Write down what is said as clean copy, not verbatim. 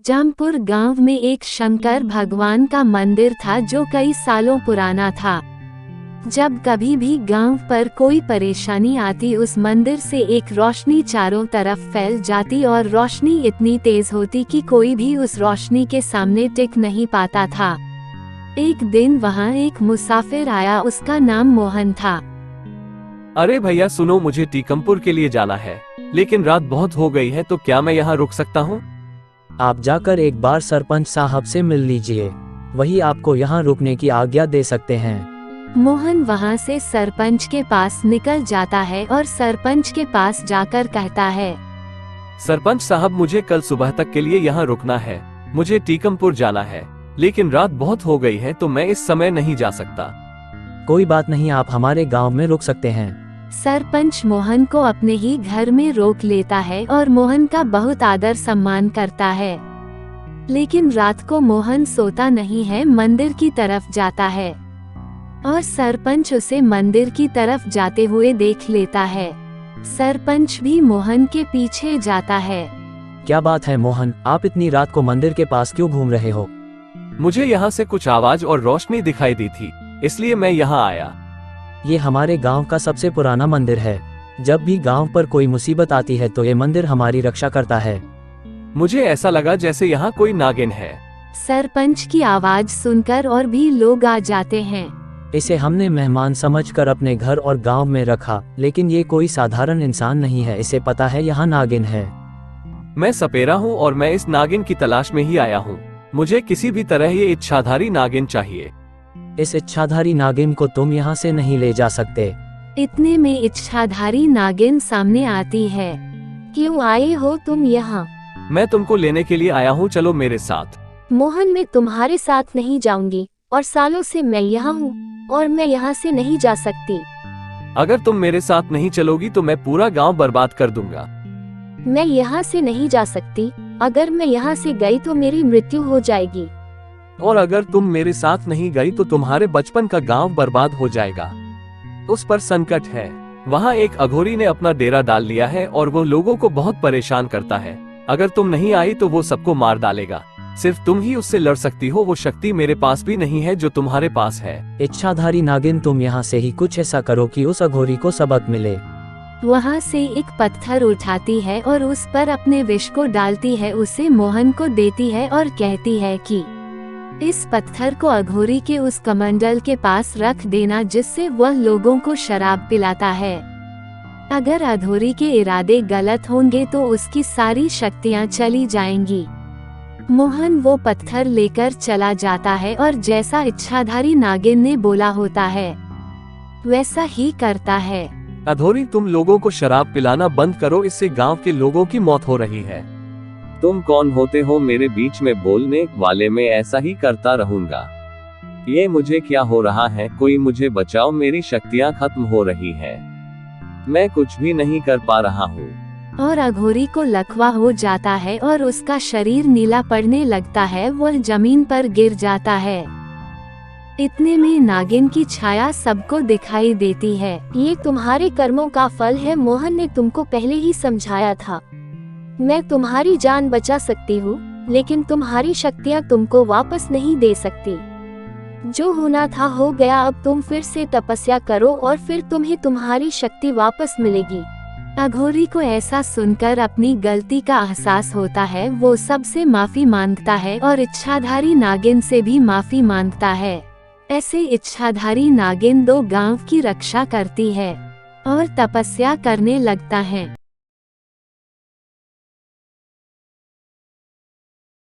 जामपुर गांव में एक शंकर भगवान का मंदिर था जो कई सालों पुराना था। जब कभी भी गांव पर कोई परेशानी आती उस मंदिर से एक रोशनी चारों तरफ फैल जाती और रोशनी इतनी तेज होती कि कोई भी उस रोशनी के सामने टिक नहीं पाता था। एक दिन वहां एक मुसाफिर आया, उसका नाम मोहन था। अरे भैया सुनो, मुझे टीकमपुर के लिए जाना है, लेकिन रात बहुत हो गई है, तो क्या मैं यहाँ रुक सकता हूँ? आप जाकर एक बार सरपंच साहब से मिल लीजिए, वही आपको यहाँ रुकने की आज्ञा दे सकते हैं। मोहन वहाँ से सरपंच के पास निकल जाता है और सरपंच के पास जाकर कहता है, सरपंच साहब, मुझे कल सुबह तक के लिए यहाँ रुकना है। मुझे टीकमपुर जाना है, लेकिन रात बहुत हो गई है, तो मैं इस समय नहीं जा सकता। कोई बात नहीं, आप हमारे गांव में रुक सकते हैं। सरपंच मोहन को अपने ही घर में रोक लेता है और मोहन का बहुत आदर सम्मान करता है। लेकिन रात को मोहन सोता नहीं है, मंदिर की तरफ जाता है और सरपंच उसे मंदिर की तरफ जाते हुए देख लेता है। सरपंच भी मोहन के पीछे जाता है। क्या बात है मोहन, आप इतनी रात को मंदिर के पास क्यों घूम रहे हो? मुझे यहाँ से कुछ आवाज और रोशनी दिखाई दी थी, इसलिए मैं यहाँ आया। ये हमारे गांव का सबसे पुराना मंदिर है। जब भी गांव पर कोई मुसीबत आती है तो ये मंदिर हमारी रक्षा करता है। मुझे ऐसा लगा जैसे यहाँ कोई नागिन है। सरपंच की आवाज सुनकर और भी लोग आ जाते हैं। इसे हमने मेहमान समझकर अपने घर और गांव में रखा, लेकिन ये कोई साधारण इंसान नहीं है, इसे पता है यहाँ नागिन है। मैं सपेरा हूँ और मैं इस नागिन की तलाश में ही आया हूँ। मुझे किसी भी तरह ये इच्छाधारी नागिन चाहिए। इस इच्छाधारी नागिन को तुम यहाँ से नहीं ले जा सकते। इतने में इच्छाधारी नागिन सामने आती है। क्यों आए हो तुम यहाँ? मैं तुमको लेने के लिए आया हूँ, चलो मेरे साथ। मोहन, मैं तुम्हारे साथ नहीं जाऊंगी और सालों से मैं यहाँ हूँ और मैं यहाँ से नहीं जा सकती। अगर तुम मेरे साथ नहीं चलोगी तो मैं पूरा गांव बर्बाद कर दूंगा। मैं यहाँ से नहीं जा सकती। अगर मैं यहाँ से गई तो मेरी मृत्यु हो जाएगी। और अगर तुम मेरे साथ नहीं गई तो तुम्हारे बचपन का गांव बर्बाद हो जाएगा। उस पर संकट है। वहाँ एक अघोरी ने अपना डेरा डाल लिया है और वो लोगों को बहुत परेशान करता है। अगर तुम नहीं आई तो वो सबको मार डालेगा। सिर्फ तुम ही उससे लड़ सकती हो। वो शक्ति मेरे पास भी नहीं है जो तुम्हारे पास है। इच्छाधारी नागिन, तुम यहाँ से ही कुछ ऐसा करो कि उस अघोरी को सबक मिले। वहाँ से एक पत्थर उठाती है और उस पर अपने विष को डालती है, उसे मोहन को देती है और कहती है कि इस पत्थर को अघोरी के उस कमंडल के पास रख देना जिससे वह लोगों को शराब पिलाता है। अगर अघोरी के इरादे गलत होंगे तो उसकी सारी शक्तियाँ चली जाएंगी। मोहन वो पत्थर लेकर चला जाता है और जैसा इच्छाधारी नागिन ने बोला होता है वैसा ही करता है। अघोरी, तुम लोगों को शराब पिलाना बंद करो, इससे गांव के लोगों की मौत हो रही है। तुम कौन होते हो मेरे बीच में बोलने वाले? मैं ऐसा ही करता रहूंगा। ये मुझे क्या हो रहा है? कोई मुझे बचाओ, मेरी शक्तियां खत्म हो रही है। मैं कुछ भी नहीं कर पा रहा हूँ। और अघोरी को लकवा हो जाता है और उसका शरीर नीला पड़ने लगता है। वह जमीन पर गिर जाता है। इतने में नागिन की छाया सबको दिखाई देती है। ये तुम्हारे कर्मों का फल है। मोहन ने तुमको पहले ही समझाया था। मैं तुम्हारी जान बचा सकती हूँ, लेकिन तुम्हारी शक्तियाँ तुमको वापस नहीं दे सकती। जो होना था हो गया। अब तुम फिर से तपस्या करो और फिर तुम्हें तुम्हारी शक्ति वापस मिलेगी। अघोरी को ऐसा सुनकर अपनी गलती का एहसास होता है। वो सबसे माफी मांगता है और इच्छाधारी नागिन से भी माफी मांगता है। ऐसे इच्छाधारी नागिन 2 गांव की रक्षा करती है और तपस्या करने लगता है।